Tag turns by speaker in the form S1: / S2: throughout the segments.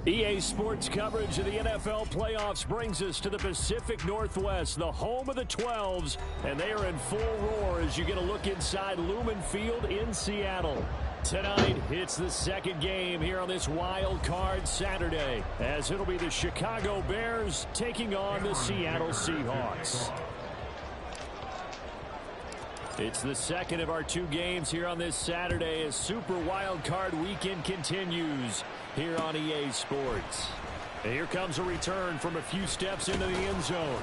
S1: EA Sports coverage of the NFL playoffs brings us to the Pacific Northwest, the home of the 12s, and they are in full roar as you get a look inside Lumen Field in Seattle. Tonight, it's the second game here on this wild card Saturday, as it'll be the Chicago Bears taking on the Seattle Seahawks. It's the second of our two games here on this Saturday as Super Wild Card Weekend continues here on EA Sports. And here comes a return from a few steps into the end zone.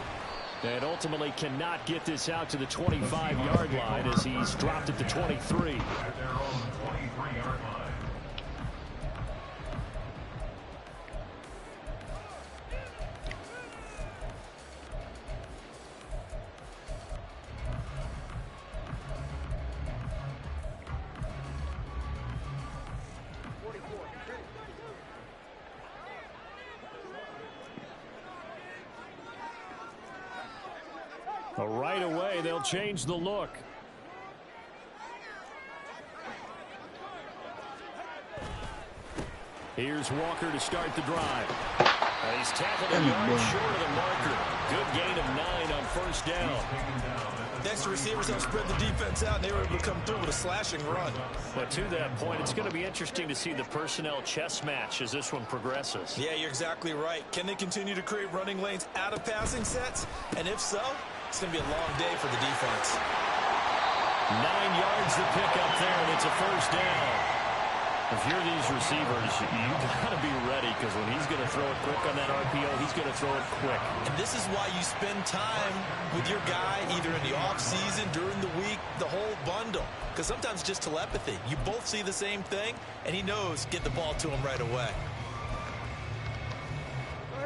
S1: And ultimately cannot get this out to the 25-yard line as he's dropped at the 23. At their own 23-yard line. Right away, they'll change the look. Here's Walker to start the drive. He's tackled a yard short of the marker. Good gain of 9 on first down.
S2: Next, the receivers have spread the defense out, and they were able to come through with a slashing run.
S1: But to that point, it's going to be interesting to see the personnel chess match as this one progresses.
S2: Yeah, you're exactly right. Can they continue to create running lanes out of passing sets? And if so, it's going to be a long day for the defense.
S1: 9 yards to pick up there, and it's a first down. If you're these receivers, you got to be ready, because when he's going to throw it quick on that RPO, he's going to throw it quick.
S2: And this is why you spend time with your guy either in the offseason, during the week, the whole bundle. Because sometimes it's just telepathy. You both see the same thing, and he knows get the ball to him right away.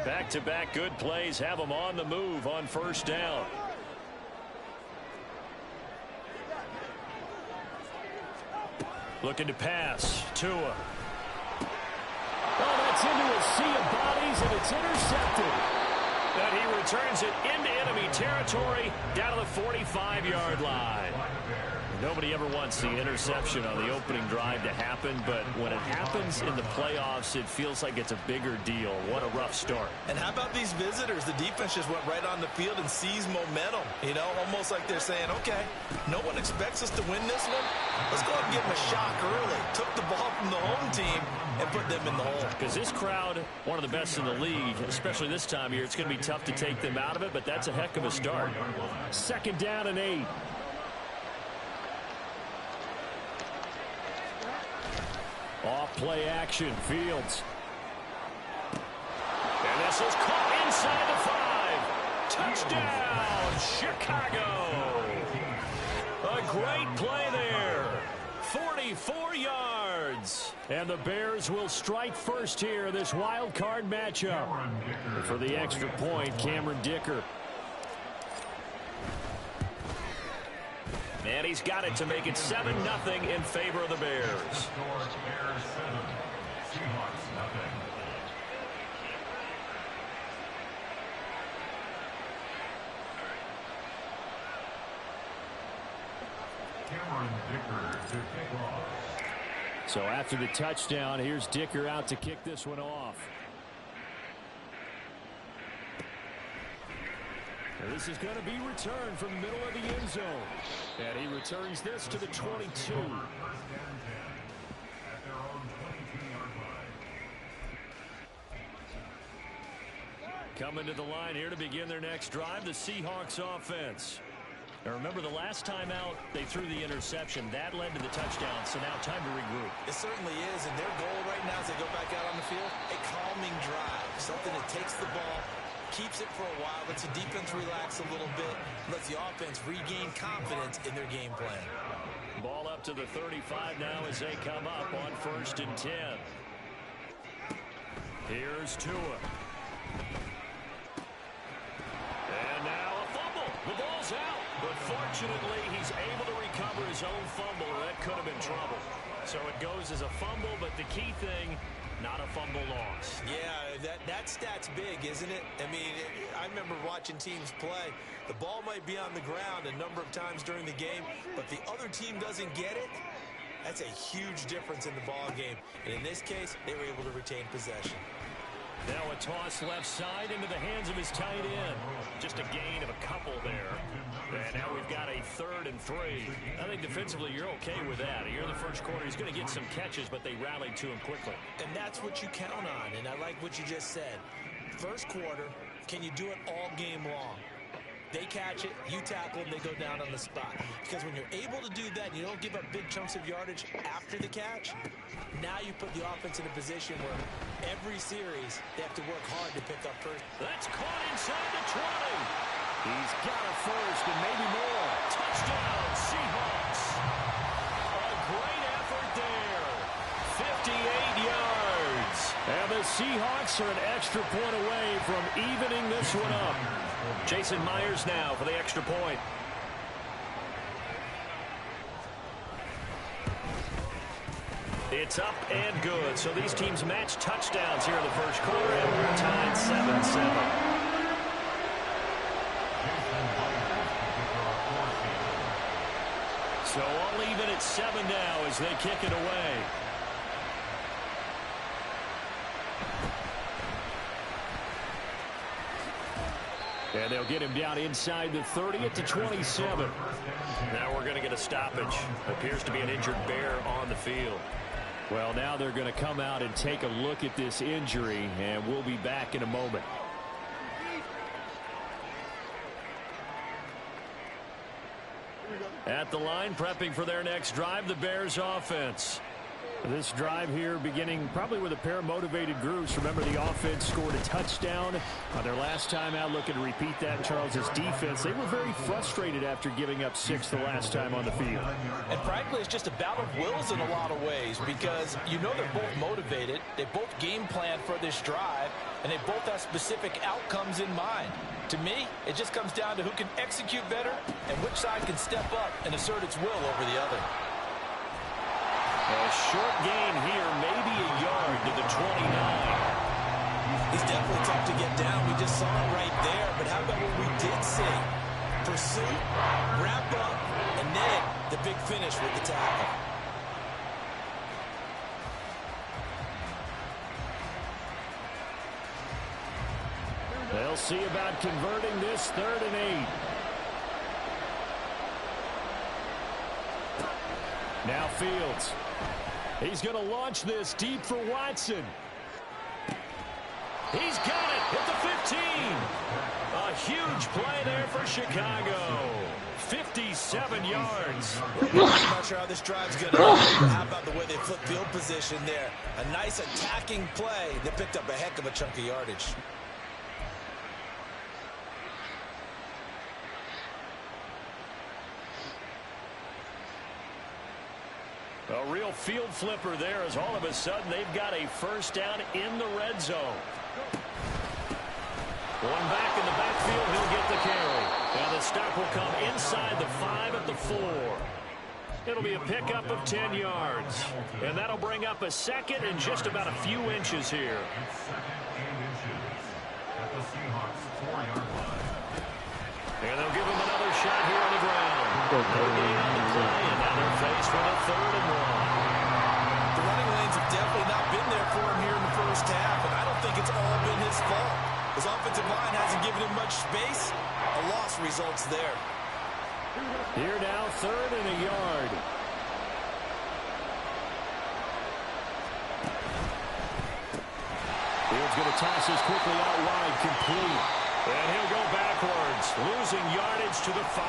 S1: Back-to-back good plays have him on the move on first down. Looking to pass. Tua. Oh, that's into a sea of bodies, and it's intercepted. And he returns it into enemy territory down to the 45-yard line. Nobody ever wants the interception on the opening drive to happen, but when it happens in the playoffs, it feels like it's a bigger deal. What a rough start.
S2: And how about these visitors? The defense just went right on the field and seized momentum. You know, almost like they're saying, okay, no one expects us to win this one. Let's go ahead and give them a shock early. Took the ball from the home team and put them in the hole.
S1: Because this crowd, one of the best in the league, especially this time of year, it's going to be tough to take them out of it, but that's a heck of a start. Second down and 8. Off play action, Fields. And this is caught inside the 5. Touchdown, Chicago. A great play there. 44 yards. And the Bears will strike first here in this wild card matchup. For the extra point, Cameron Dicker. And he's got it to make it 7-0 in favor of the Bears. So after the touchdown, here's Dicker out to kick this one off. This is going to be returned from the middle of the end zone. And he returns this to the 22. Coming to the line here to begin their next drive, the Seahawks offense. Now remember, the last time out, they threw the interception. That led to the touchdown, so now time to regroup.
S2: It certainly is, and their goal right now as they go back out on the field, a calming drive, something that takes the ball, keeps it for a while, lets the defense relax a little bit, lets the offense regain confidence in their game plan.
S1: Ball up to the 35 now as they come up on 1st and 10. Here's Tua. And now a fumble. The ball's out. But fortunately, he's able to recover his own fumble, or that could have been trouble. So it goes as a fumble, but the key thing, not a fumble loss.
S2: Yeah, that stat's big, isn't it? I mean, I remember watching teams play. The ball might be on the ground a number of times during the game, but the other team doesn't get it. That's a huge difference in the ball game. And in this case, they were able to retain possession.
S1: Now a toss left side into the hands of his tight end. Just a gain of a couple there. And now we've got a 3rd and 3. I think defensively you're okay with that. Here in the first quarter, he's going to get some catches, but they rallied to him quickly.
S2: And that's what you count on, and I like what you just said. First quarter, can you do it all game long? They catch it, you tackle them, they go down on the spot. Because when you're able to do that, you don't give up big chunks of yardage after the catch, now you put the offense in a position where every series they have to work hard to pick up first.
S1: That's caught inside the 20. He's got a first and maybe more. Touchdown, Seahawks. A great effort there. 58 yards. And the Seahawks are an extra point away from evening this one up. Jason Myers now for the extra point. It's up and good. So these teams match touchdowns here in the first quarter, and we're tied 7-7. So all even at 7 now as they kick it away. And they'll get him down inside the 30 at the 27. Now we're going to get a stoppage. Appears to be an injured Bear on the field. Well, now they're going to come out and take a look at this injury, and we'll be back in a moment. At the line, prepping for their next drive, the Bears offense. This drive here beginning probably with a pair of motivated groups. Remember, the offense scored a touchdown on their last time out. Looking to repeat that in Charles's defense. They were very frustrated after giving up 6 the last time on the field.
S2: And frankly, it's just a battle of wills in a lot of ways because you know they're both motivated. They both game plan for this drive, and they both have specific outcomes in mind. To me, it just comes down to who can execute better and which side can step up and assert its will over the other.
S1: A short gain here, maybe a yard to the 29.
S2: He's definitely tough to get down. We just saw it right there. But how about what we did see? Pursuit, wrap up, and then the big finish with the tackle.
S1: They'll see about converting this 3rd and 8. Now Fields. He's going to launch this deep for Watson. He's got it at the 15. A huge play there for Chicago. 57 yards.
S2: I'm not sure how this drive's going to end. How about the way they flip field position there? A nice attacking play that picked up a heck of a chunk of yardage.
S1: A real field flipper there as all of a sudden they've got a first down in the red zone. One back in the backfield, he'll get the carry. Now the stop will come inside the 5 at the 4. It'll be a pickup of 10 yards. And that'll bring up a second and just about a few inches here. And they'll give him another shot here on the ground. No gain on the play, and now they're faced with a 3rd and 1.
S2: The running lanes have definitely not been there for him here in the first half, and I don't think it's all been his fault. His offensive line hasn't given him much space. A loss results there.
S1: Here now, 3rd and a yard. Fields going to toss this quickly out wide, complete. And he'll go backwards, losing yardage to the 5.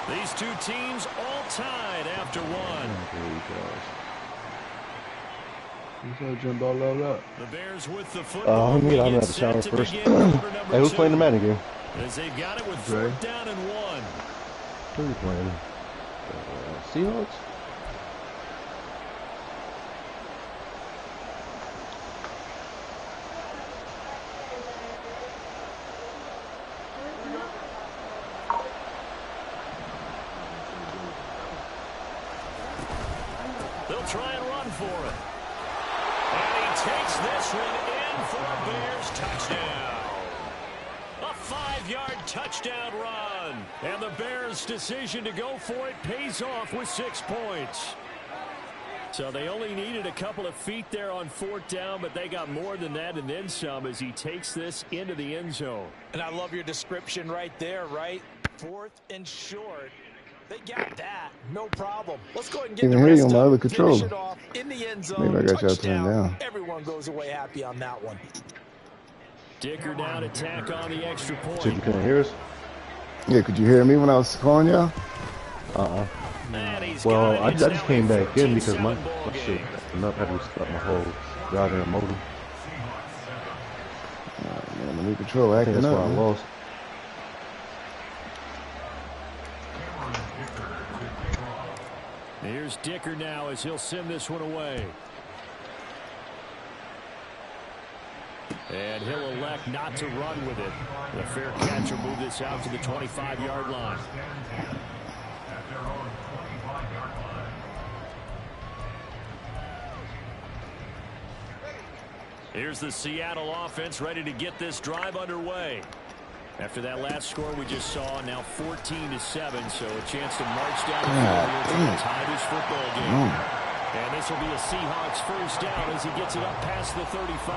S1: These two teams all tied after 1. The Bears with the football.
S3: I'm gonna have to shower first. Hey, who's playing the Madden game?
S1: As they've got it with 4th down and 1.
S3: Who are you playing? Seahawks?
S1: They'll try and run for it. And he takes this one in for a Bears touchdown. A 5-yard touchdown run. And the Bears' decision to go for it pays off with 6 points. So they only needed a couple of feet there on 4th down, but they got more than that and then some as he takes this into the end zone.
S2: And I love your description right there, right? 4th and short. They got that. No problem. Let's go ahead and get the rest up. Finish it off in the end zone.
S3: Maybe I got y'all
S2: Touchdown.
S3: turned down.
S2: Everyone goes away happy on that one.
S1: Dicker down to tack on the extra point.
S3: So you couldn't hear us? Yeah, could you hear me when I was calling y'all?
S4: Well, I just came back in because my shit I had to restart my whole router and modem.
S3: Man, the new control acting
S4: That's
S3: up.
S4: why I lost.
S1: Here's Dicker now as he'll send this one away. And he'll elect not to run with it. The fair catch will move this out to the 25-yard line. Here's the Seattle offense ready to get this drive underway. After that last score we just saw, now 14-7, so a chance to march down the field here to tie this football game. And this will be a Seahawks first down as he gets it up past the 35.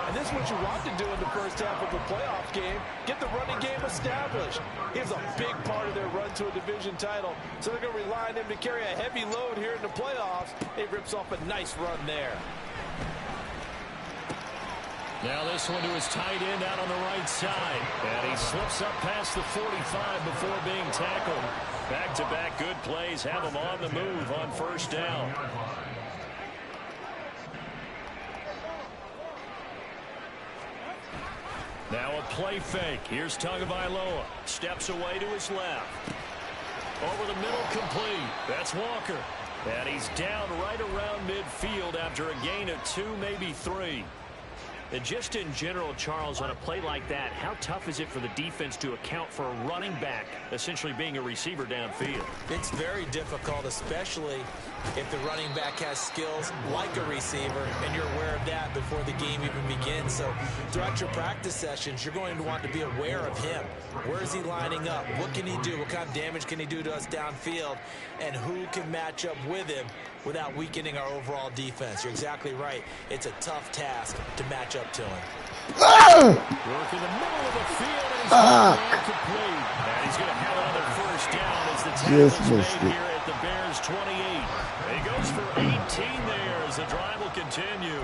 S2: And this is what you want to do in the first half of a playoff game. Get the running game established. He's a big part of their run to a division title. So they're going to rely on him to carry a heavy load here in the playoffs. He rips off a nice run there.
S1: Now this one to his tight end out on the right side. And he slips up past the 45 before being tackled. Back-to-back good plays have him on the move on first down. Now a play fake. Here's Tagovailoa. Steps away to his left. Over the middle, complete. That's Walker. And he's down right around midfield after a gain of 2, maybe 3. And just in general, Charles, on a play like that, how tough is it for the defense to account for a running back essentially being a receiver downfield?
S2: It's very difficult, especially if the running back has skills like a receiver, and you're aware of that before the game even begins. So throughout your practice sessions, you're going to want to be aware of him. Where is he lining up? What can he do? What kind of damage can he do to us downfield? And who can match up with him without weakening our overall defense? You're exactly right. It's a tough task to match up to him.
S1: Work in the middle of the field, and he's incomplete. And he's going to have another first down as the tackle's made here at the Bears' 28. He goes for 18 there as the drive will continue.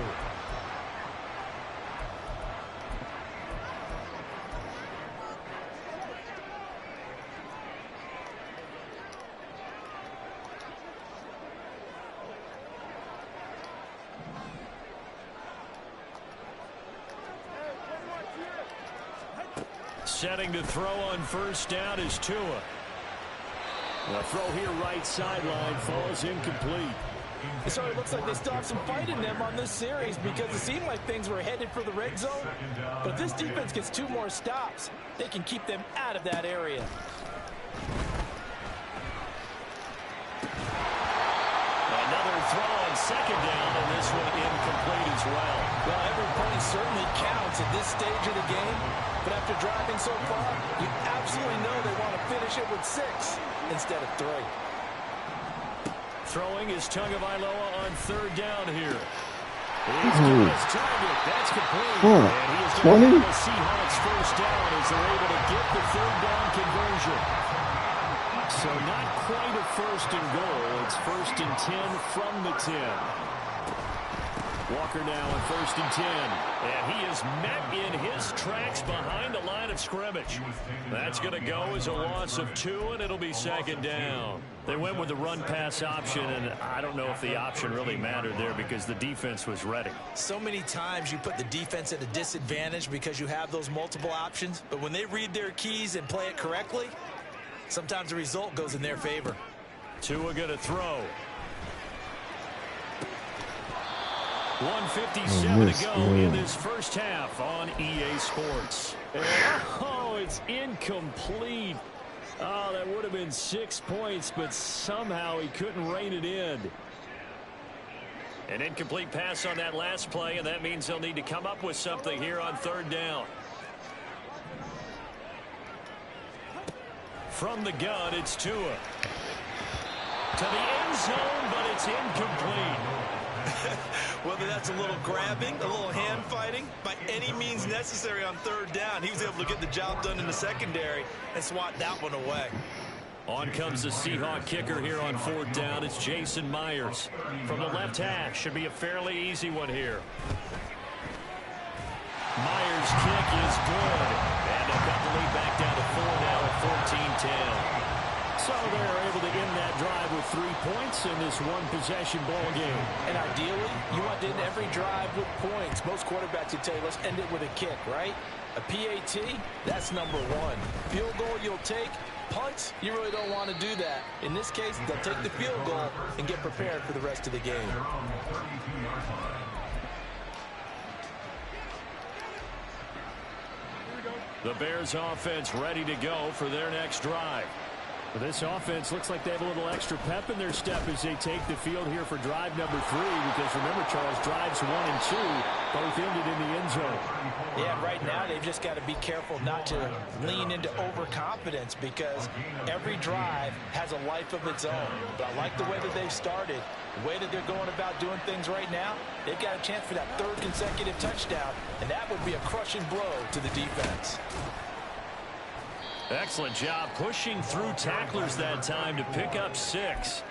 S1: Setting to throw on first down is Tua. The throw here right sideline falls incomplete.
S2: So it looks like they still have some fight in them on this series because it seemed like things were headed for the red zone. But if this defense gets 2 more stops, they can keep them out of that area.
S1: Another throw on second down, and this one incomplete as well.
S2: Well, every point certainly counts at this stage of the game. But after driving so far, you absolutely know they want to finish it with 6 instead of 3.
S1: Throwing is Tagovailoa on third down here. He's given his target. That's complete. And he is going to the Seahawks first down as they're able to get the third down conversion. So not quite a first and goal. It's first and 10 from the 10. Walker now on first and 10. And he is met in his tracks behind the line of scrimmage. That's going to go as a loss of 2, and it'll be second down. They went with the run-pass option, and I don't know if the option really mattered there because the defense was ready.
S2: So many times you put the defense at a disadvantage because you have those multiple options. But when they read their keys and play it correctly, sometimes the result goes in their favor.
S1: Tua going to throw. 1:57 to go in this first half on EA Sports. And, it's incomplete. Oh, that would have been 6 points, but somehow he couldn't rein it in. An incomplete pass on that last play, and that means they'll need to come up with something here on third down. From the gun, it's Tua. to the end zone, but it's incomplete.
S2: Whether that's a little grabbing, a little hand fighting, by any means necessary on third down, he was able to get the job done in the secondary and swat that one away.
S1: On comes the Seahawk kicker here on fourth down. It's Jason Myers from the left hash. Should be a fairly easy one here. Myers' kick is good. And they'll cut the lead back down to 4 now at 14-10. So they're able to end that drive with 3 points in this one-possession ball game.
S2: And ideally, you want to end every drive with points. Most quarterbacks would tell you, let's end it with a kick, right? A PAT, that's number 1. Field goal you'll take. Punts, you really don't want to do that. In this case, they'll take the field goal and get prepared for the rest of the game.
S1: The Bears offense ready to go for their next drive. This offense looks like they have a little extra pep in their step as they take the field here for drive number 3, because remember, Charles, drives 1 and 2 both ended in the end zone.
S2: Yeah, right now they've just got to be careful not to lean into overconfidence, because every drive has a life of its own. But I like the way that they've started, the way that they're going about doing things right now. They've got a chance for that 3rd consecutive touchdown, and that would be a crushing blow to the defense.
S1: Excellent job pushing through tacklers that time to pick up 6.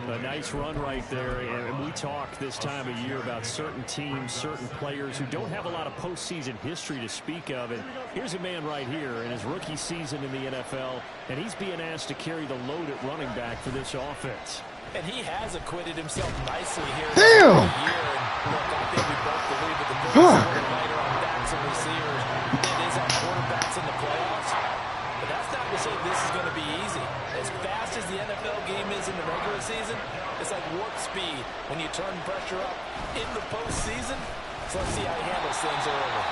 S1: A nice run right there. And we talk this time of year about certain teams, certain players who don't have a lot of postseason history to speak of. And here's a man right here in his rookie season in the NFL, and he's being asked to carry the load at running back for this offense.
S2: And he has acquitted himself nicely here.
S5: Damn!
S2: This year. And look, I think we both believe that the biggest coordinator on backs and receivers, it is our quarterbacks in the playoffs. But that's not to say this is going to be easy. As fast as the NFL game is in the regular season, it's like warp speed when you turn pressure up in the postseason. So let's see how he handles things early.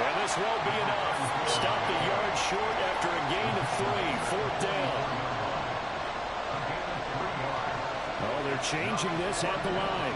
S1: And this won't be enough. Stop the yard short after a gain of 3. 4th down. Oh, they're changing this at the line.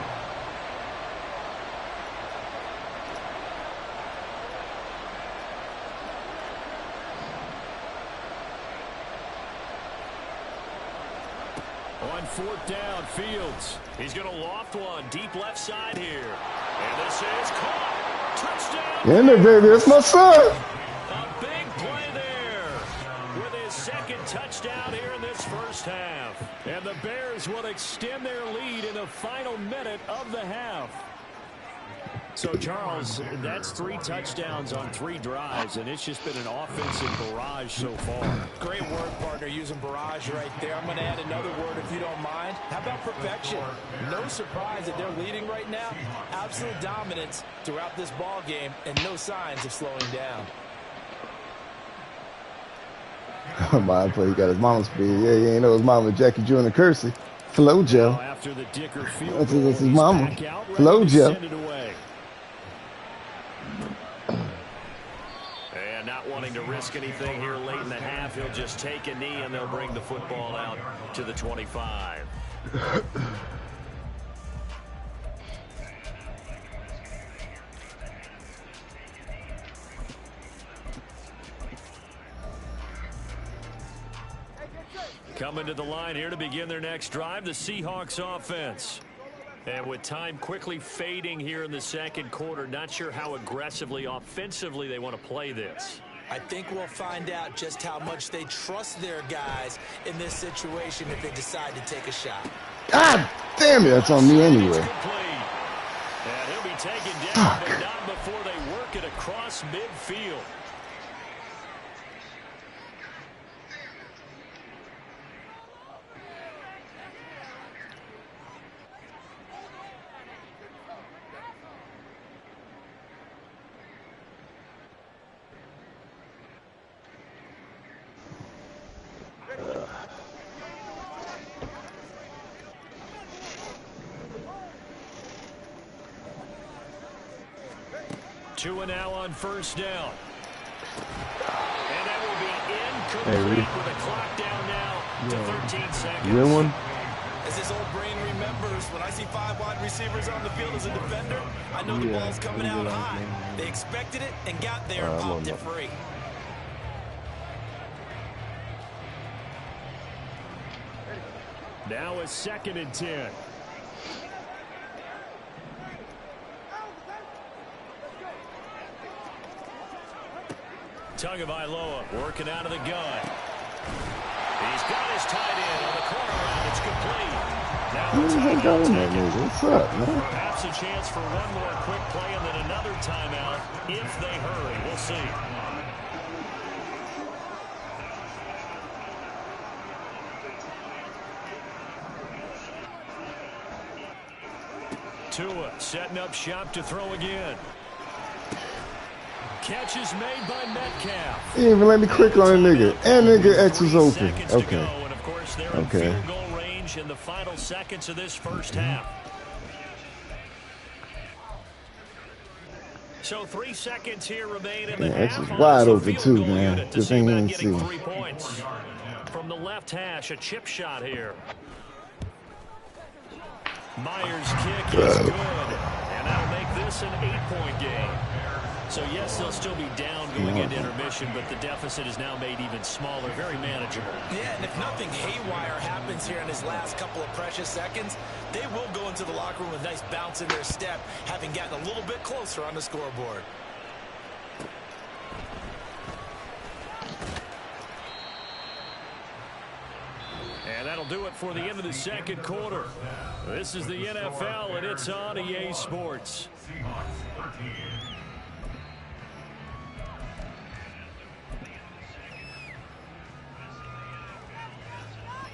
S1: On 4th down, Fields. He's going to loft one deep left side here. And this is caught. Touchdown.
S5: In there, baby. That's my son.
S1: A big play there with his 2nd touchdown here in this first half. And the Bears will extend their lead in the final minute of the half. So, Charles, that's 3 touchdowns on 3 drives, and it's just been an offensive barrage so far.
S2: Great word, partner, using barrage right there. I'm going to add another word if you don't mind. How about perfection? No surprise that they're leading right now. Absolute dominance throughout this ball game, and no signs of slowing down.
S5: My boy, he got his mama's speed. Yeah, you ain't know his mama, Jackie Jr. Kersey. Flo Joe.
S1: After the Dicker field
S5: That's
S1: goal,
S5: his
S1: he's
S5: mama.
S1: back out,
S5: Flo
S1: ready to
S5: Joe.
S1: send it away. And not wanting to risk anything here late in the half, he'll just take a knee and they'll bring the football out to the 25. Coming to the line here to begin their next drive, the Seahawks offense. And with time quickly fading here in the second quarter, not sure how aggressively, offensively they want to play this.
S2: I think we'll find out just how much they trust their guys in this situation if they decide to take a shot.
S5: God damn it, that's on me anyway.
S1: And he'll be taken down, but not before they work it across midfield. Two and now on first down. And that will be incomplete with a clock down now to 13 seconds.
S5: You in one?
S2: As this old brain remembers, when I see 5 wide receivers on the field as a defender, I know the ball's coming out high. They expected it and got there and popped it free.
S1: Now a 2nd and 10. Tagovailoa working out of the gun. He's got his tight end on the corner route. It's complete. Now
S5: what's up, man?
S1: perhaps a chance for one more quick play and then another timeout if they hurry. We'll see. Tua setting up shop to throw again. Catch is made by Metcalf.
S5: He didn't even let me click on a nigga. And nigga X is open. Okay.
S1: And of course, they're in field goal range in the final seconds of this first half. So 3 seconds here remain in the half.
S5: X is wide open too, man. Good thing he didn't see.
S1: 3 points. From the left hash, a chip shot here. Myers' kick is good. And that'll make this an 8-point game. So, yes, they'll still be down going into intermission, but the deficit is now made even smaller, very manageable.
S2: Yeah, and if nothing haywire happens here in his last couple of precious seconds, they will go into the locker room with a nice bounce in their step, having gotten a little bit closer on the scoreboard.
S1: And that'll do it for the end of the second quarter. This is the NFL, and it's on EA Sports.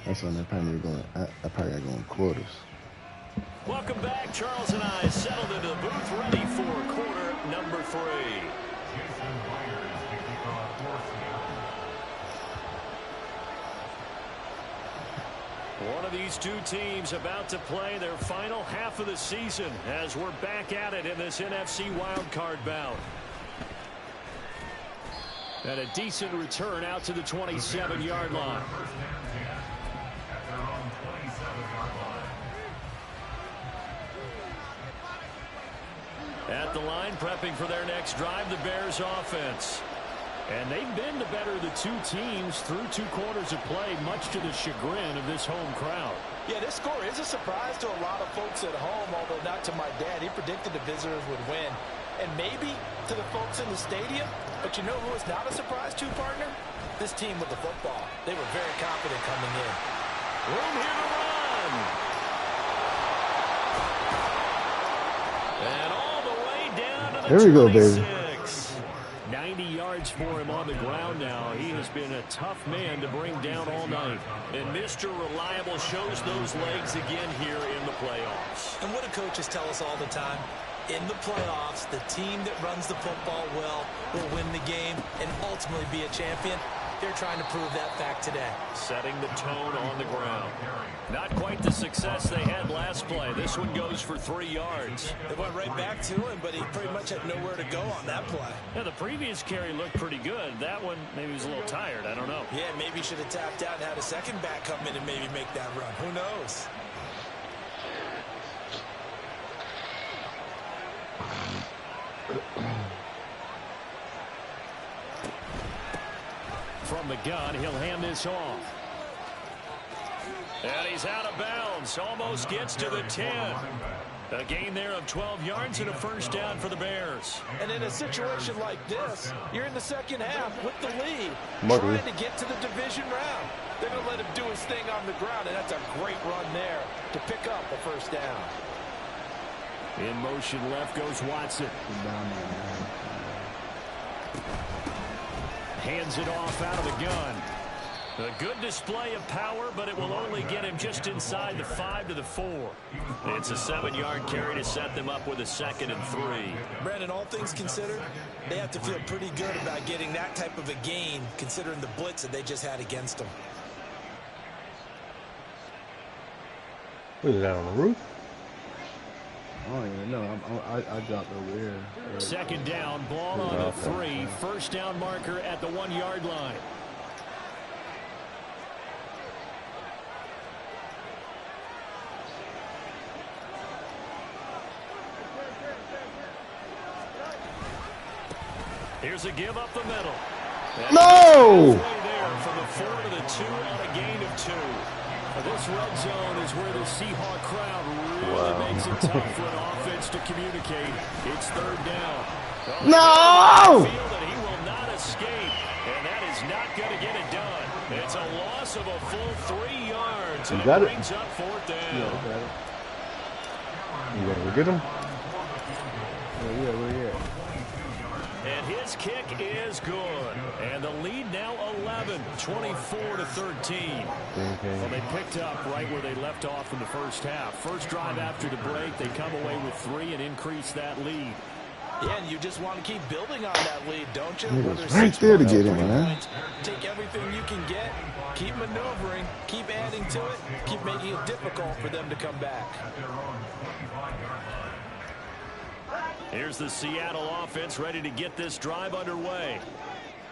S5: That's when they're probably going. I probably got to go in quarters.
S1: Welcome back. Charles and I settled into the booth, ready for quarter number 3. One of these two teams about to play their final half of the season as we're back at it in this NFC wildcard bout. And a decent return out to the 27-yard line. At the line, prepping for their next drive, the Bears offense. And they've been the better of the two teams through 2 quarters of play, much to the chagrin of this home crowd.
S2: Yeah, this score is a surprise to a lot of folks at home, although not to my dad. He predicted the visitors would win. And maybe to the folks in the stadium. But you know who is not a surprise to, partner? This team with the football. They were very confident coming in.
S1: Room here to run. And all the way down to the
S5: There we go, baby.
S1: 90 yards for him on the ground now. He has been a tough man to bring down all night. And Mr. Reliable shows those legs again here in the playoffs.
S2: And what do coaches tell us all the time? In the playoffs, the team that runs the football well will win the game and ultimately be a champion. They're trying to prove that fact today.
S1: Setting the tone on the ground. Not quite the success they had last play. This one goes for 3 yards.
S2: They went right back to him, but he pretty much had nowhere to go on that play.
S1: Yeah, the previous carry looked pretty good. That one, maybe he was a little tired. I don't know.
S2: Yeah, maybe he should have tapped out and had a second back come in and maybe make that run. Who knows?
S1: From the gun, he'll hand this off. And he's out of bounds. Almost gets to the 10. A gain there of 12 yards and a first down for the Bears.
S2: And in a situation like this, you're in the second half with the lead, trying to get to the division round. They're going to let him do his thing on the ground, and that's a great run there to pick up a first down.
S1: In motion left goes Watson. Hands it off out of the gun. A good display of power, but it will only get him just inside the 5 to the 4. It's a 7-yard carry to set them up with a 2nd and 3.
S2: Brandon, all things considered, they have to feel pretty good about getting that type of a gain, considering the blitz that they just had against them.
S4: What is that, on the roof?
S5: I don't even know. I dropped over here.
S1: 2nd down, ball on the 3. First down marker at the 1-yard line. Here's a give up the middle.
S5: No!
S1: There from the 4 to the 2 on a gain of 2. This red zone is where the Seahawk crowd really makes it tough for an offense to communicate. It's third down.
S5: No!
S1: He will not escape, and that is not going to get it done. It's a loss of a full 3 yards, and it brings up fourth down.
S4: You gotta go get him?
S5: Where you at?
S1: And his kick is good. And the lead now 11, 24-13. Well, they picked up right where they left off in the first half. First drive after the break, they come away with 3 and increase that lead.
S2: Yeah, and you just want to keep building on that lead, don't you?
S5: It was right there to get him, man.
S2: Take everything you can get, keep maneuvering, keep adding to it, keep making it difficult for them to come back.
S1: Here's the Seattle offense ready to get this drive underway.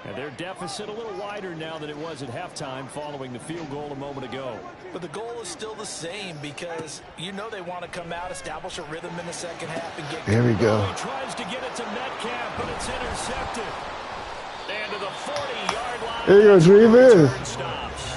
S1: And their deficit a little wider now than it was at halftime following the field goal a moment ago.
S2: But the goal is still the same because you know they want to come out, establish a rhythm in the second half, and get.
S5: There we go.
S1: He tries to get it to Metcalf, but it's intercepted. And to the 40-yard line.
S5: There you go, Dreamer.
S1: Stops.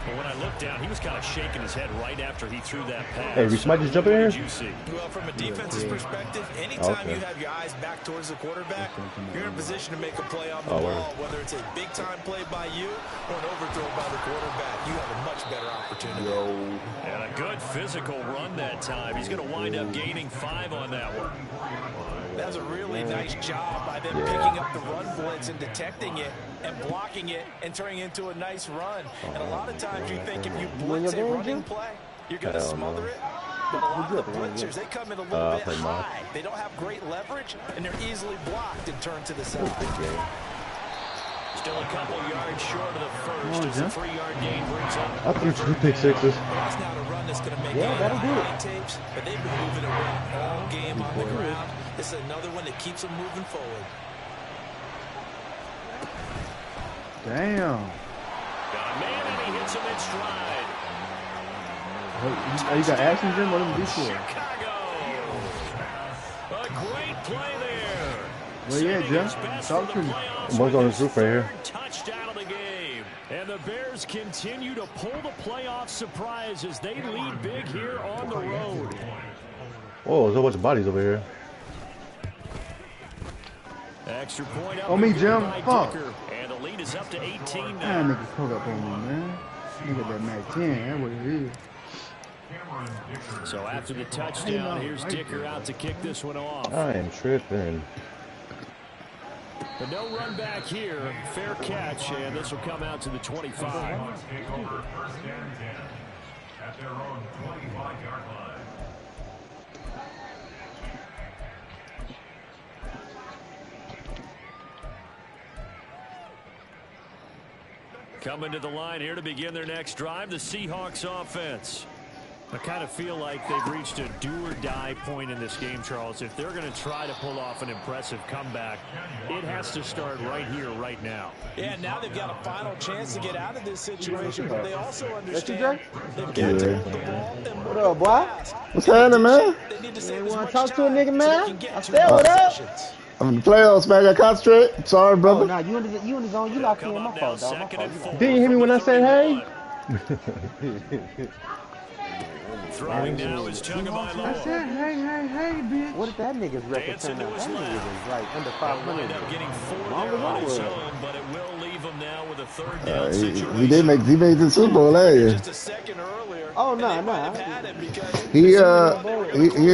S1: But when I looked down, he was kind of shaking his head right after he threw that pass.
S4: Hey, Reese, might just jump in here?
S1: What did you see?
S2: Well, from a defense's perspective, anytime you have your eyes back towards the quarterback, you're in a position to make a play on the ball. Whether it's a big-time play by you or an overthrow by the quarterback, you have a much better opportunity.
S1: And a good physical run that time. He's going to wind up gaining 5 on that one.
S2: That was a really nice job by them picking up the run blitz and detecting it and blocking it and turning it into a nice run. And a lot of times you think if you blitz a running play, you're going to smother it. But a lot of the blitzers, they come in a little bit high. They don't have great leverage, and they're easily blocked and turned to the side.
S1: Still a couple yards short of the first as the 3-yard gain brings up.
S4: I threw 2 pick sixes.
S2: That's not a run that's going to make that'll do it. Tapes, but they've been moving it all game on the ground. This is another one that keeps them moving forward.
S5: Damn.
S1: Got a man and he hits him in stride.
S5: You got action, Jim? What am I do for?
S1: Chicago. A great play there.
S5: Where you at, Jim? Talk to me.
S4: One's on his roof right here.
S1: Touchdown of the game. And the Bears continue to pull the playoff surprise as they lead big here on the road.
S4: Oh, there's a bunch of bodies over here.
S1: Extra point up.
S5: On me, Jim. Fuck.
S1: And the lead is up to 18 now.
S5: That nigga pulled up on me, man. Nigga that Mac 10. That's what it is.
S1: So after the touchdown, here's Dicker out to kick this one off.
S4: I am tripping.
S1: But no run back here. Fair catch, and this will come out to the 25. Coming to the line here to begin their next drive, the Seahawks offense. I kind of feel like they've reached a do-or-die point in this game, Charles. If they're going to try to pull off an impressive comeback, it has to start right here, right now.
S2: Yeah, now they've got a final chance to get out of this situation, but they also understand they've got to move the ball and move
S5: What up, boy?
S2: What's
S5: happening, man?
S2: They need to
S5: You
S2: save as
S5: want
S2: much
S5: to talk to a
S2: time
S5: nigga,
S2: so
S5: man?
S2: they can
S5: I
S2: get
S5: said, what up?
S2: possessions.
S5: I'm in the playoffs, man. I got to concentrate. Sorry, brother.
S6: Oh, nah, you in the zone. You locked in. My fault, dog. My
S1: Second and
S6: fault.
S1: 4.
S4: Didn't you hear me when I said hey?
S1: Throwing now is Tagovailoa.
S5: Hey, bitch.
S6: What did that nigga's record
S1: Dancing
S6: turn
S1: to
S6: out?
S1: his
S6: That nigga
S1: left.
S6: was like under
S1: They'll
S6: 500.
S1: wind up getting 4
S6: Long
S1: there
S6: as
S1: on
S6: I
S1: its
S6: was.
S1: own, but it will leave them now with a third down situation.
S5: He made the Super Bowl last year.
S2: Just a second earlier.
S6: Oh,
S2: and
S6: nah,
S2: they might
S6: nah.
S2: have had it because
S5: He is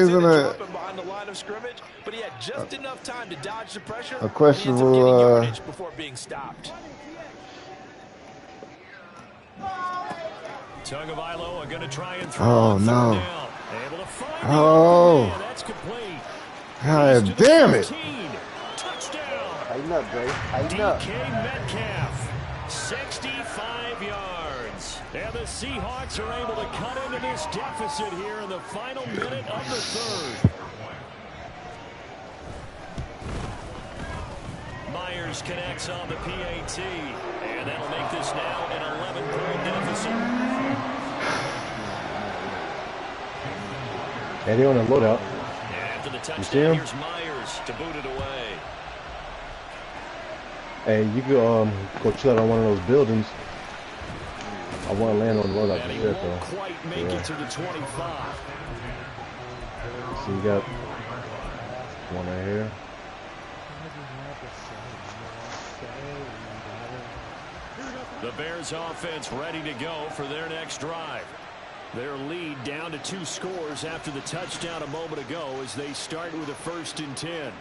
S2: in
S5: in a
S2: drop him behind the line of scrimmage, but he had just enough time to dodge the pressure.
S5: a questionable,
S2: and he ends up getting yardage before being stopped.
S1: Tagovailoa going to try and throw.
S5: Oh,
S1: third
S5: no.
S1: down. Able to find the
S5: Oh.
S1: man. That's complete.
S5: God damn it.
S1: Touchdown.
S6: Tighten up, Dre. Tighten up.
S1: DK Metcalf, 65 yards. And the Seahawks are able to cut into this deficit here in the final minute of the third. Myers connects on the PAT, and that'll make this now an 11-point deficit.
S4: Hey, they're on the loadout.
S1: After the
S4: see
S1: touchdown,
S4: him?
S1: here's Myers to boot it away.
S4: Hey, you could go chill out on one of those buildings. I want to land on the loadout
S1: And
S4: for
S1: he
S4: sure,
S1: won't
S4: though.
S1: quite make it to the 25.
S4: So you got one right here.
S1: The Bears offense ready to go for their next drive. Their lead down to 2 scores after the touchdown a moment ago as they start with a 1st and 10.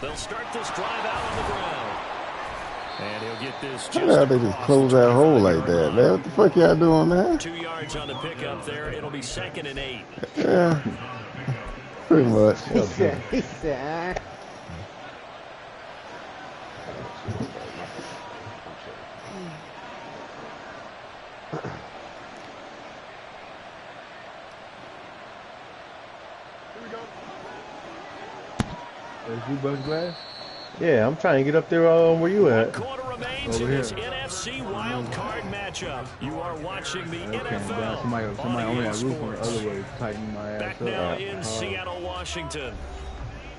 S1: They'll start this drive out on the ground. And he'll get this just
S5: How they just close that hole like that, man? What the fuck y'all doing, man?
S1: 2 yards on the pickup there. It'll be 2nd and 8.
S5: Yeah, pretty much.
S6: He said,
S3: Is you bust glass?
S4: Yeah, I'm trying to get up there where you at.
S1: Quarter remains in this NFC wild card matchup. You are watching the NFL.
S3: Somebody only
S1: on
S3: had roof on the other way, tighten my ass
S1: Back
S3: up.
S1: now in Seattle, Washington.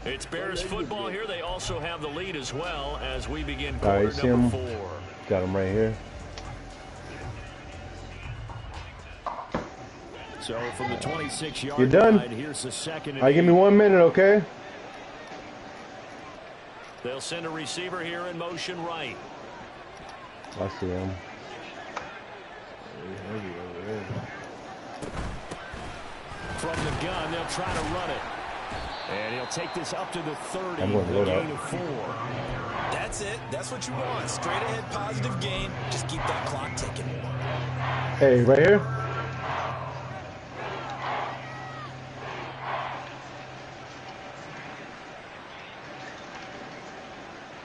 S1: It's Bears football here. They also have the lead as well as we begin quarter
S4: see
S1: number
S4: him?
S1: 4.
S4: Got him right here.
S1: So from the 26-yard
S4: You're done.
S1: line, here's the 2nd and
S4: All right, give
S1: 8.
S4: me 1 minute, okay?
S1: They'll send a receiver here in motion right.
S4: I see him.
S1: From the gun, they'll try to run it. And he'll take this up to the 30.
S4: I'm going to load
S1: a gain
S4: up.
S1: of 4.
S2: That's it. That's what you want. Straight ahead positive gain. Just keep that clock ticking.
S4: Hey, right here.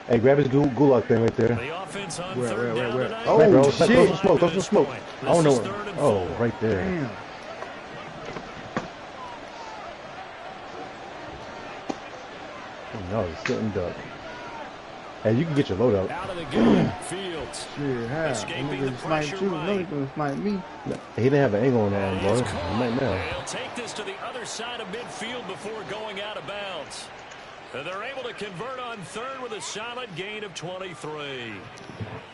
S4: Hey, grab his gulag thing right there.
S1: The offense on
S3: Where?
S1: 3rd down tonight.
S3: Oh,
S4: Right, bro.
S3: shit.
S4: Throw some smoke. Throw some smoke.
S1: This
S4: I don't know.
S1: is 3rd and
S4: Oh,
S1: 4.
S4: right there.
S3: Damn.
S4: Oh, no, he's sitting duck. Hey, you can get your load up.
S1: Out of the gun, Fields.
S3: Shit, how?
S1: Escaping the
S3: Nigga snipe
S1: pressure
S3: you.
S1: right.
S3: No, he gonna snipe me.
S4: He didn't have an angle on that, bro.
S1: It's
S4: He
S1: caught.
S4: might now.
S1: They'll take this to the other side of midfield before going out of bounds. And they're able to convert on 3rd with a solid gain of 23.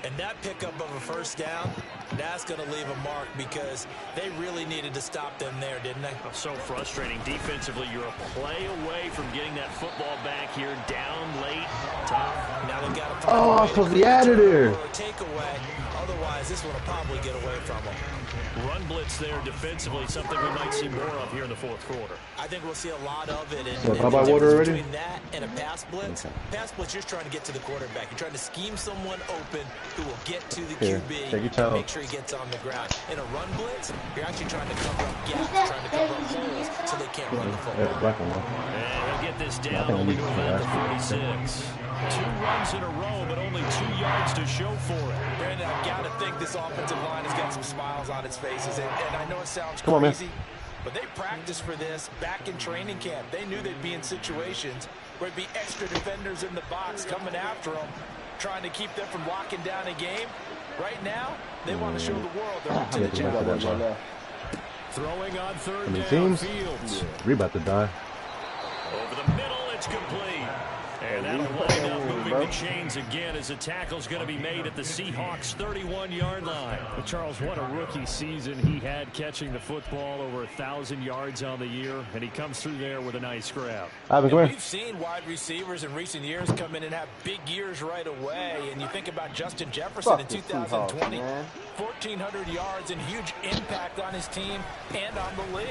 S2: And that pickup of a 1st down, that's going to leave a mark because they really needed to stop them there, didn't they?
S1: So frustrating. Defensively, you're a play away from getting that football back here down late. Tough.
S2: Now they've got to
S4: Oh,
S2: find
S4: I'm supposed to be out of there.
S2: or a takeaway. Otherwise, this one will probably get away from them.
S1: Run blitz there defensively, something we might see more of here in the 4th quarter.
S2: I think we'll see a lot of it. And
S4: So,
S2: the
S4: how about water
S2: difference
S4: already?
S2: between that and a pass blitz, pass blitz, you're trying to get to the quarterback. You're trying to scheme someone open who will get to the
S4: Here,
S2: QB
S4: take your time.
S2: and make sure he gets on the ground. In a run blitz, you're actually trying to cover up gaps, trying to cover up holes so they can't run the
S4: Yeah,
S2: football.
S4: black one.
S1: And he'll get this
S4: I
S1: down
S4: think
S1: only
S4: we
S1: to
S4: need
S1: about the
S4: to
S1: 46. 2 runs in a row, but only 2 yards to show for it.
S2: Brandon, I've got to think this offensive line has got some smiles on its faces. And I know it sounds
S4: Come on, man.
S2: crazy, but they practiced for this back in training camp. They knew they'd be in situations where it'd be extra defenders in the box coming after them, trying to keep them from locking down a game. Right now, they want to show the world they're up to the challenge.
S1: Throwing on 3rd
S4: many
S1: down,
S4: teams?
S1: Fields.
S4: We about to die.
S1: Over the middle, it's complete. And that'll wind up moving the chains again as the tackle's going to be made at the Seahawks' 31-yard line. But Charles, what a rookie season he had catching the football, over 1,000 yards on the year, and he comes through there with a nice grab.
S4: Ivan, come here.
S2: We've seen wide receivers in recent years come in and have big years right away. And you think about Justin Jefferson in 2020, 1,400 yards and huge impact on his team and on the league.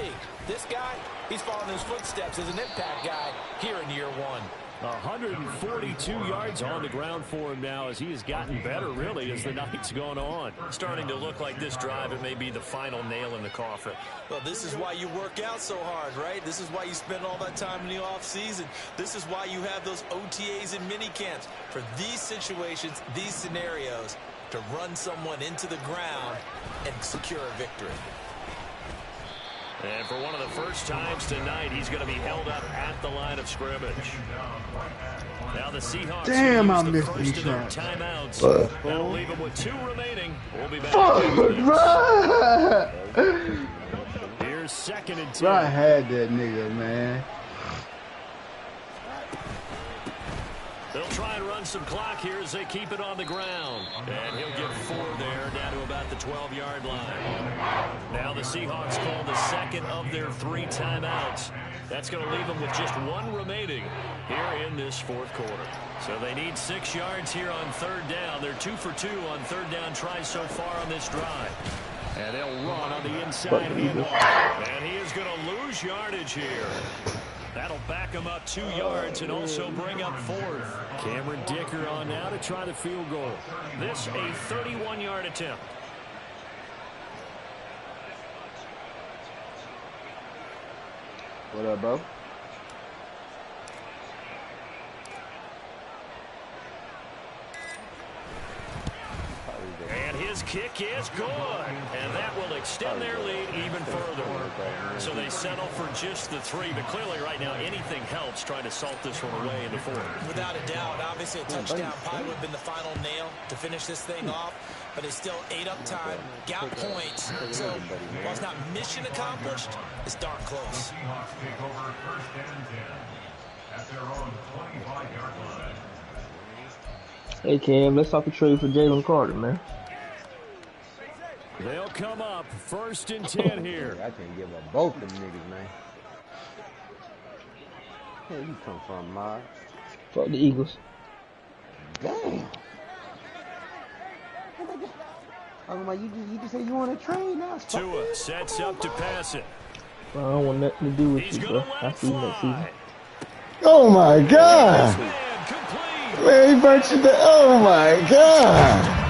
S2: This guy, he's following his footsteps as an impact guy here in year 1.
S1: 142 yards on the ground for him now as he has gotten better, really, as the night's gone on. Starting to look like this drive, it may be the final nail in the coffin.
S2: Well, this is why you work out so hard, right? This is why you spend all that time in the offseason. This is why you have those OTAs and mini camps. For these situations, these scenarios, to run someone into the ground and secure a victory.
S1: And for one of the first times tonight, he's going to be held up at the line of scrimmage. Now the Seahawks
S3: Damn, I
S1: use the
S3: missed
S1: first
S3: these
S1: of their
S3: shots.
S1: timeouts. That'll leave them with 2 remaining. We'll be back. Here's 2nd and 10.
S3: Bro, I had that nigga, man.
S1: They'll try and run some clock here as they keep it on the ground. And he'll get 4 there, down to about the 12-yard line. Now the Seahawks call the second of their 3 timeouts. That's going to leave them with just 1 remaining here in this fourth quarter. So they need 6 yards here on third down. They're 2 for 2 on third down tries so far on this drive. And they'll run on the inside handoff. And he is going to lose yardage here. That'll back him up 2 yards and also bring up 4th. Cameron Dicker on now to try the field goal. This a 31-yard attempt.
S6: What up, bro?
S1: And his kick is good. And that will extend their lead even further. So they settle for just the 3. But clearly right now anything helps trying to salt this one away in the 4th.
S2: Without a doubt, obviously a touchdown probably would have been the final nail to finish this thing off. But it's still 8 up time, got points. So while it's not mission accomplished, it's darn close.
S7: Hey Cam, let's talk a trade for Jalen Carter, man.
S1: They'll come up 1st and 10 here.
S6: I can't give up both them niggas, man. Where you come from, Mar?
S7: Fuck the Eagles.
S6: Damn. I'm like, you just said you want to trade now.
S1: Tua sets up to pass it.
S7: Well, I don't want nothing to do with
S1: He's
S7: you,
S1: gonna
S7: bro.
S1: let
S7: I
S1: it
S7: see you next season.
S1: fly.
S5: Oh my God!
S1: Man, complete.
S5: Man, he burnt you down. Oh my God!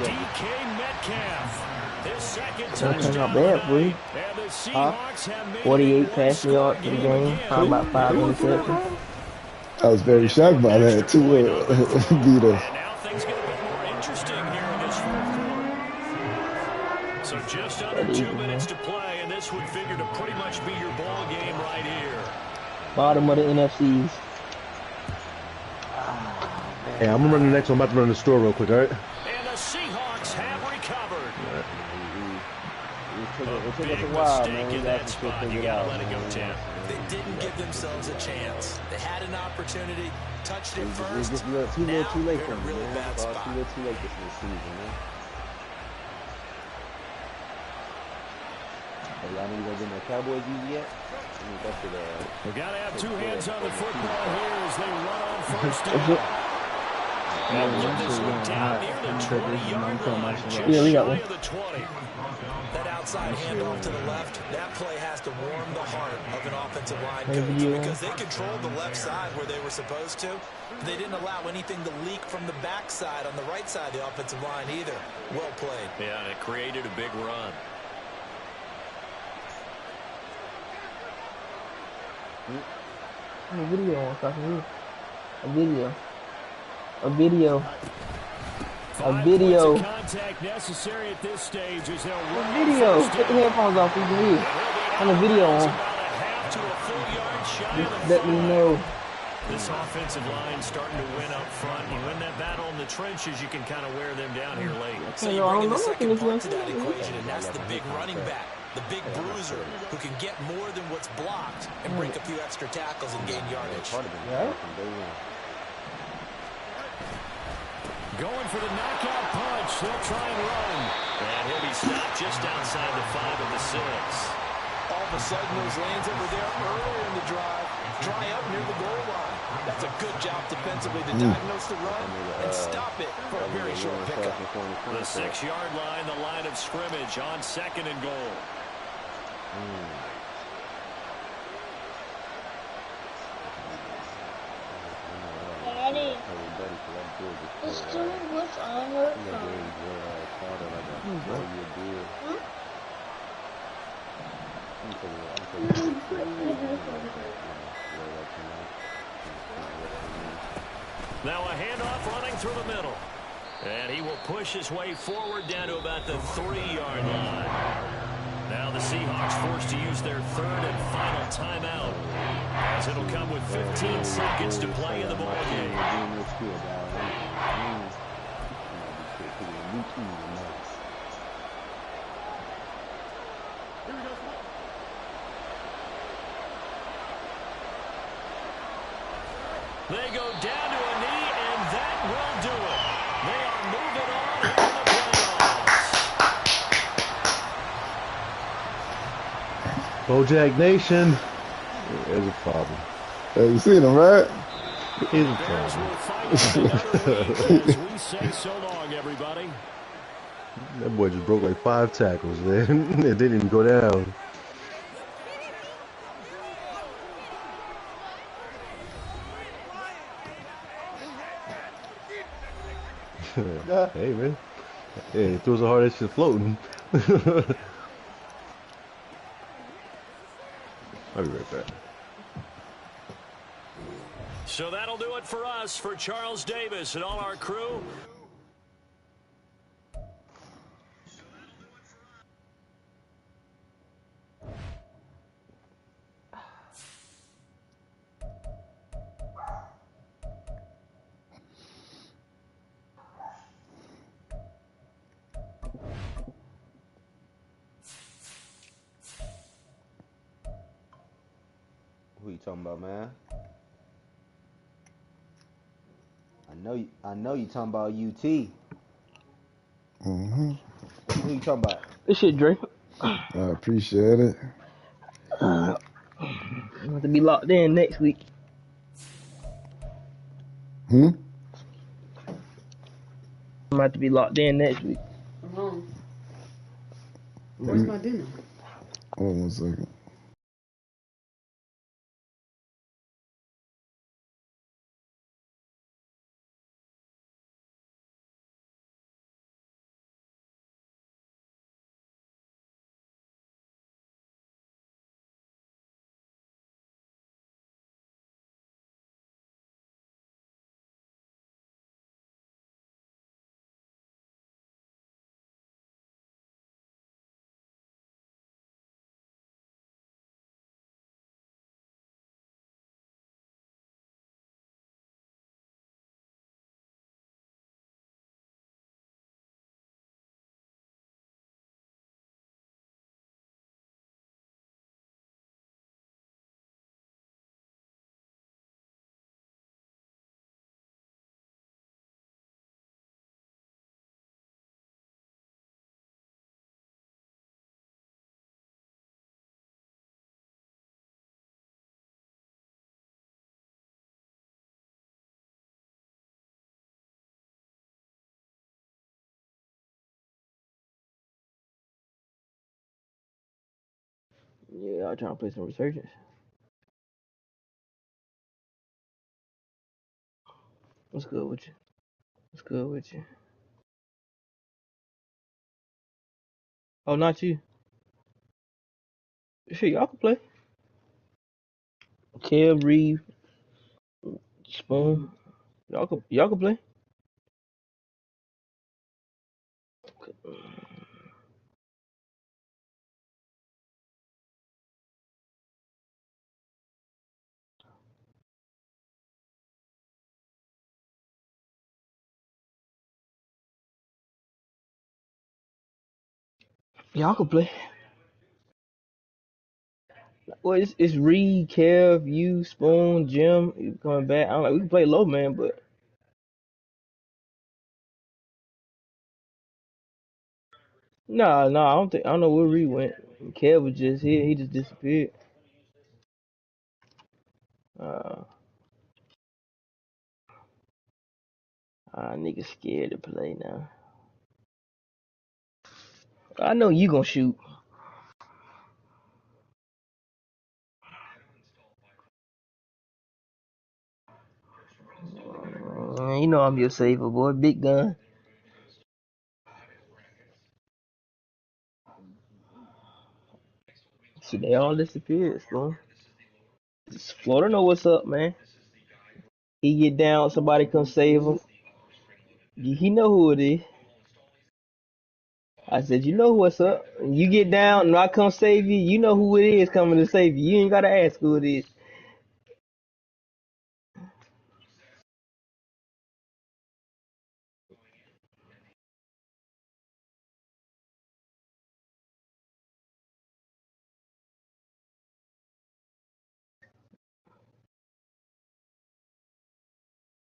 S1: DK Metcalf, his second
S7: Don't turn
S1: touchdown.
S7: out bad, boy.
S1: And the Seahawks have made
S7: 48
S1: it
S7: passing yards for the game. How about 5 interceptions?
S5: I was very shocked by that too. Beat us.
S1: And now things get a bit more interesting here in this fourth quarter. So just under 2 minutes to play, and this would figure to pretty much be your ball game right here.
S7: Bottom of the NFCs.
S4: Hey, I'm gonna run the next one. I'm about to run the store real quick, all right?
S1: And the Seahawks have recovered.
S6: It took us a
S1: Big
S6: while,
S1: mistake
S6: man.
S1: in
S6: We
S1: that
S6: got to
S1: spot.
S6: figure
S1: You
S6: it
S1: gotta
S6: out.
S1: let it go,
S6: man.
S1: Tim.
S2: They didn't give themselves a chance. They had an opportunity, touched it
S6: We
S2: first.
S6: just too little too late
S2: Now
S6: for
S2: they're in
S6: them,
S2: a really
S6: man.
S2: bad
S6: Too
S2: spot.
S6: little too late this season, man. Hey, y'all need to go get my Cowboys easy yet? I mean, that's it,
S1: We gotta have 2 hands on the football here as they run on 1st down. And put this one down near the 20-yard line, just
S7: Yeah, we got
S1: shy
S7: one.
S1: of the 20.
S2: That outside handoff to the left, that play has to warm the heart of an offensive line
S7: Hey,
S2: coach
S7: video.
S2: because they controlled the left side where they were supposed to. They didn't allow anything to leak from the backside on the right side of the offensive line either. Well played.
S1: Yeah, and it created a big run.
S7: A video on talking to you. A video. A video.
S1: 5
S7: video.
S1: points of contact necessary at this stage as they'll
S7: A
S1: run
S7: video.
S1: first
S7: Put the
S1: down.
S7: headphones off so you can hear. Turn the video
S1: It's
S7: on.
S1: about a half to a full yard shy of
S7: Just
S1: the
S7: let me
S1: 5.
S7: know.
S1: This offensive line starting to win up front. You win that battle in the trenches, you can kind of wear them down here late.
S2: So
S7: Hey,
S2: you
S7: yo, I
S2: bring in
S7: don't
S2: the
S7: know
S2: second
S7: nothing
S2: part
S7: if
S2: to
S7: you
S2: that
S7: don't-
S2: equation, and that's the big running back, the big bruiser, who can get more than what's blocked and break a few extra tackles and gain yardage.
S7: Right?
S1: Going for the knockout punch. They'll try and run. And he'll be stopped just outside the 5 of the 6.
S2: All of a sudden, those lanes that were there earlier in the drive dry up near the goal line. That's a good job defensively to diagnose the run and stop it for a very short pickup.
S1: The 6-yard line, the line of scrimmage on 2nd and goal.
S8: Daddy, is doing what's on her phone?
S1: Now a handoff running through the middle. And he will push his way forward down to about the 3-yard line. Now the Seahawks forced to use their 3rd and final timeout, as it'll come with 15 seconds to play in the ball game. They go down to a knee, and that will do it. They are moving on here in the playoffs.
S4: Bojack Nation. There's a problem.
S5: Hey, you seen him, right?
S4: He's a
S1: Bears
S4: problem.
S1: will fight another week as we say so long, everybody.
S4: That boy just broke like 5 tackles, man. It didn't even go down. Hey, man. Hey, it throws so hard that shit floating. I'll be right back.
S1: So that'll do it for us, for Charles Davis and all our crew.
S6: Who you talking about, man? I know you talking about UT.
S5: Mm-hmm.
S6: Who you talking about?
S7: This shit, Drake.
S5: I appreciate it.
S7: I'm going to be locked in next week.
S5: Hmm?
S7: I'm about to be locked in next week.
S9: Where's my dinner?
S5: Hold on 1 second.
S7: Yeah, I'm trying to play some Resurgence. What's good with you? What's good with you? Oh, not you. Shit, y'all can play. Kev, Reeve, Spoon. Y'all can play. Y'all can play. Well, it's Reed, Kev, you, Spoon, Jim. You coming back? I'm like, we can play low man, but no, I don't know where Reed went. Kev was just here. He just disappeared. Uh, niggas scared to play now. I know you gonna shoot. You know I'm your saver, boy. Big gun. See, they all disappeared, Spoon. Florida know what's up, man. He get down, somebody come save him. He know who it is. I said, you know what's up. You get down and I come save you, you know who it is coming to save you. You ain't gotta ask who it is.